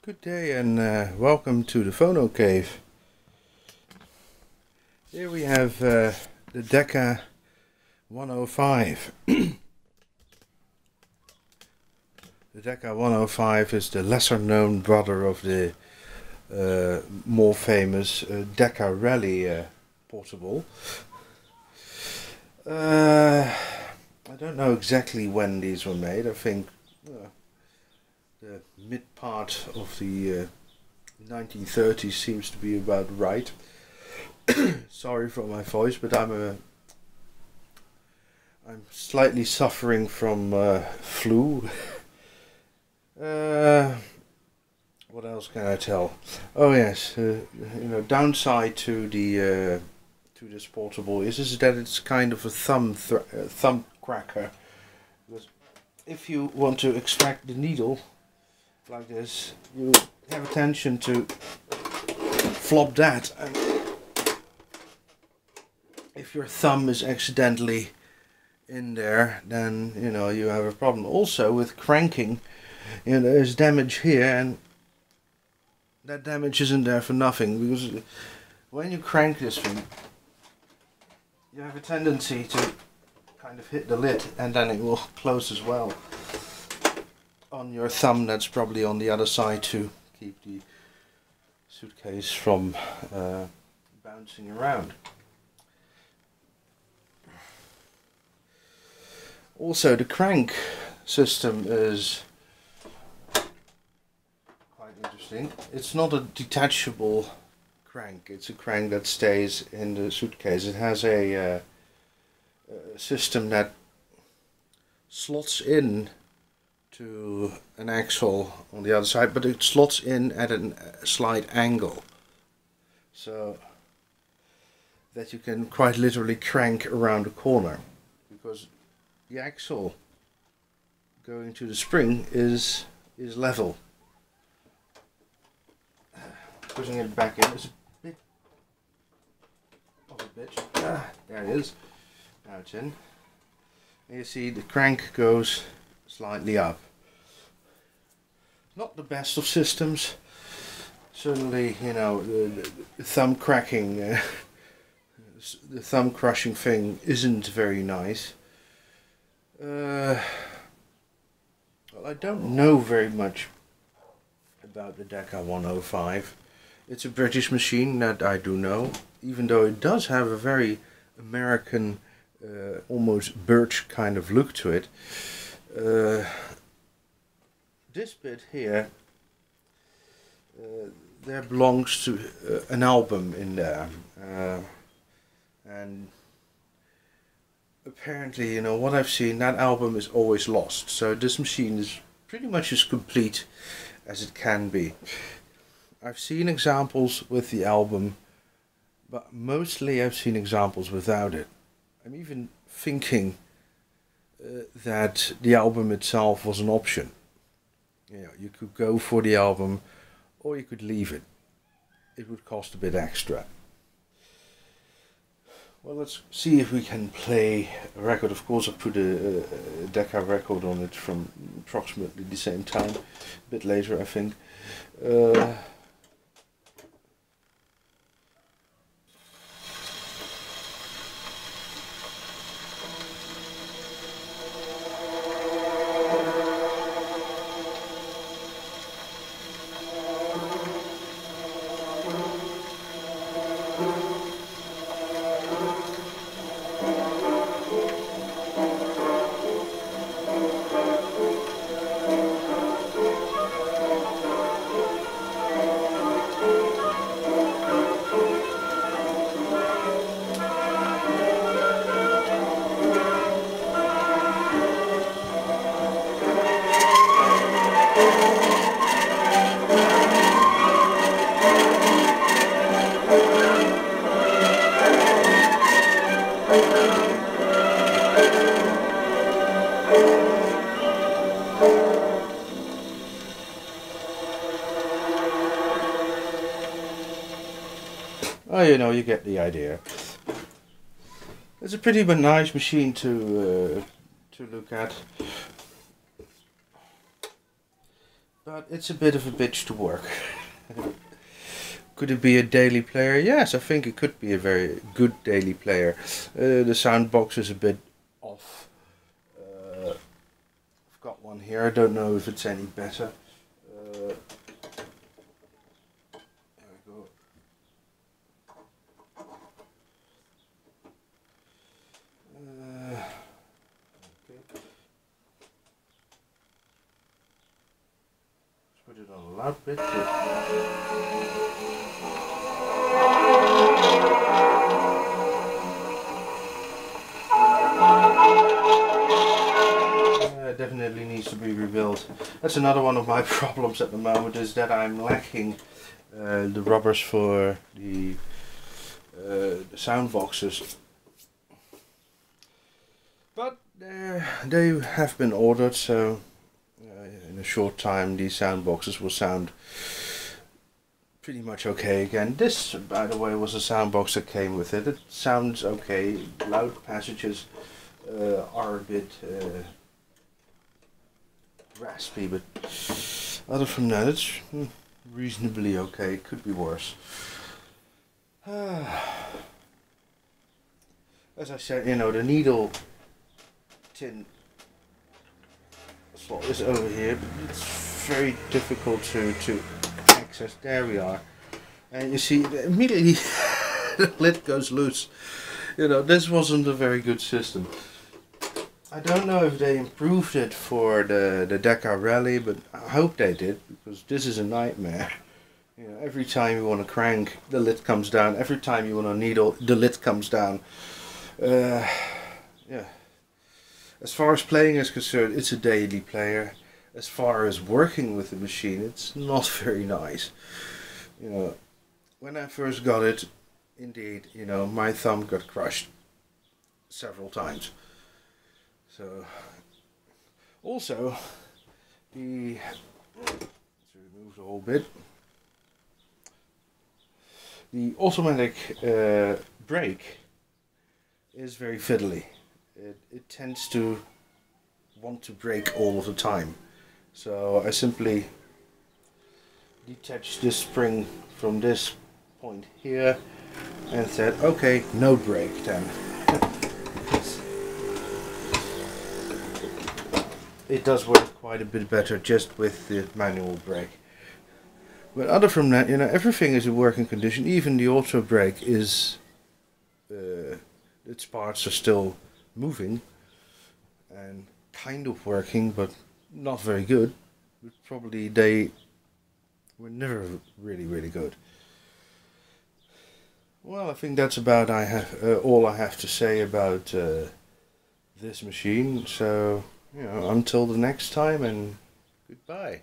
Good day and welcome to the Phono Cave. Here we have the Decca 105. The Decca 105 is the lesser known brother of the more famous Decca Rally portable. I don't know exactly when these were made. I think the mid part of the 1930s seems to be about right. Sorry for my voice, but I'm slightly suffering from flu. What else can I tell? Oh yes, downside to this portable is that it's kind of a thumb cracker. Because if you want to extract the needle like this, you have attention to flop that, and if your thumb is accidentally in there, then you have a problem. Also with cranking, there's damage here, and that damage isn't there for nothing, because when you crank this thing, you have a tendency to kind of hit the lid, and then it will close as well on your thumb. That's probably on the other side to keep the suitcase from bouncing around. Also, the crank system is quite interesting. It's not a detachable crank, it's a crank that stays in the suitcase. It has a system that slots in to an axle on the other side, but it slots in at a slight angle, so that you can quite literally crank around the corner, because the axle going to the spring is level. Pushing it back in is a bit of a bitch. There it is. Now it's in. And you see the crank goes slightly up. Not the best of systems. Certainly, the thumb cracking, the thumb crushing thing isn't very nice. Well, I don't know very much about the Decca 105. It's a British machine, that I do know, even though it does have a very American, almost birch kind of look to it. This bit here, there belongs to an album in there, and apparently, what I've seen, that album is always lost. So this machine is pretty much as complete as it can be. I've seen examples with the album, but mostly I've seen examples without it. I'm even thinking that the album itself was an option. You could go for the album, or you could leave it. It would cost a bit extra. Well, let's see if we can play a record. Of course, I put a Decca record on it from approximately the same time, a bit later, I think. Oh, you get the idea. It's a pretty nice machine to look at. but it's a bit of a bitch to work. Could it be a daily player? Yes, I think it could be a very good daily player. The sound box is a bit off. I've got one here. I don't know if it's any better. There we go. Okay. Let's put it on a loud bit. Definitely needs to be rebuilt. That's another one of my problems at the moment, is that I'm lacking the rubbers for the sound boxes. But they have been ordered, so in a short time these sound boxes will sound pretty much okay again. This, by the way, was a sound box that came with it. It sounds okay. Loud passages are a bit raspy, but other from that it's reasonably okay. It could be worse. As I said, you know, the needle tin slot is over here, but it's very difficult to access. There we are, and you see immediately the lid goes loose. You know, this wasn't a very good system. I don't know if they improved it for the Decca Rally, but I hope they did, because this is a nightmare. You know, every time you want to crank, the lid comes down. Every time you want to needle, the lid comes down. Yeah. As far as playing is concerned, it's a daily player. As far as working with the machine, it's not very nice. You know, when I first got it, indeed, you know, my thumb got crushed several times. So, also, let's remove the whole bit. The automatic brake is very fiddly. It tends to want to brake all of the time. So I simply detached this spring from this point here and said, okay, no brake then. It does work quite a bit better just with the manual brake. But other from that, you know, everything is in working condition. Even the auto brake is, its parts are still moving and kind of working, but not very good. But probably they were never really good. Well, I think that's about all I have to say about this machine. So, you know, until the next time, and goodbye.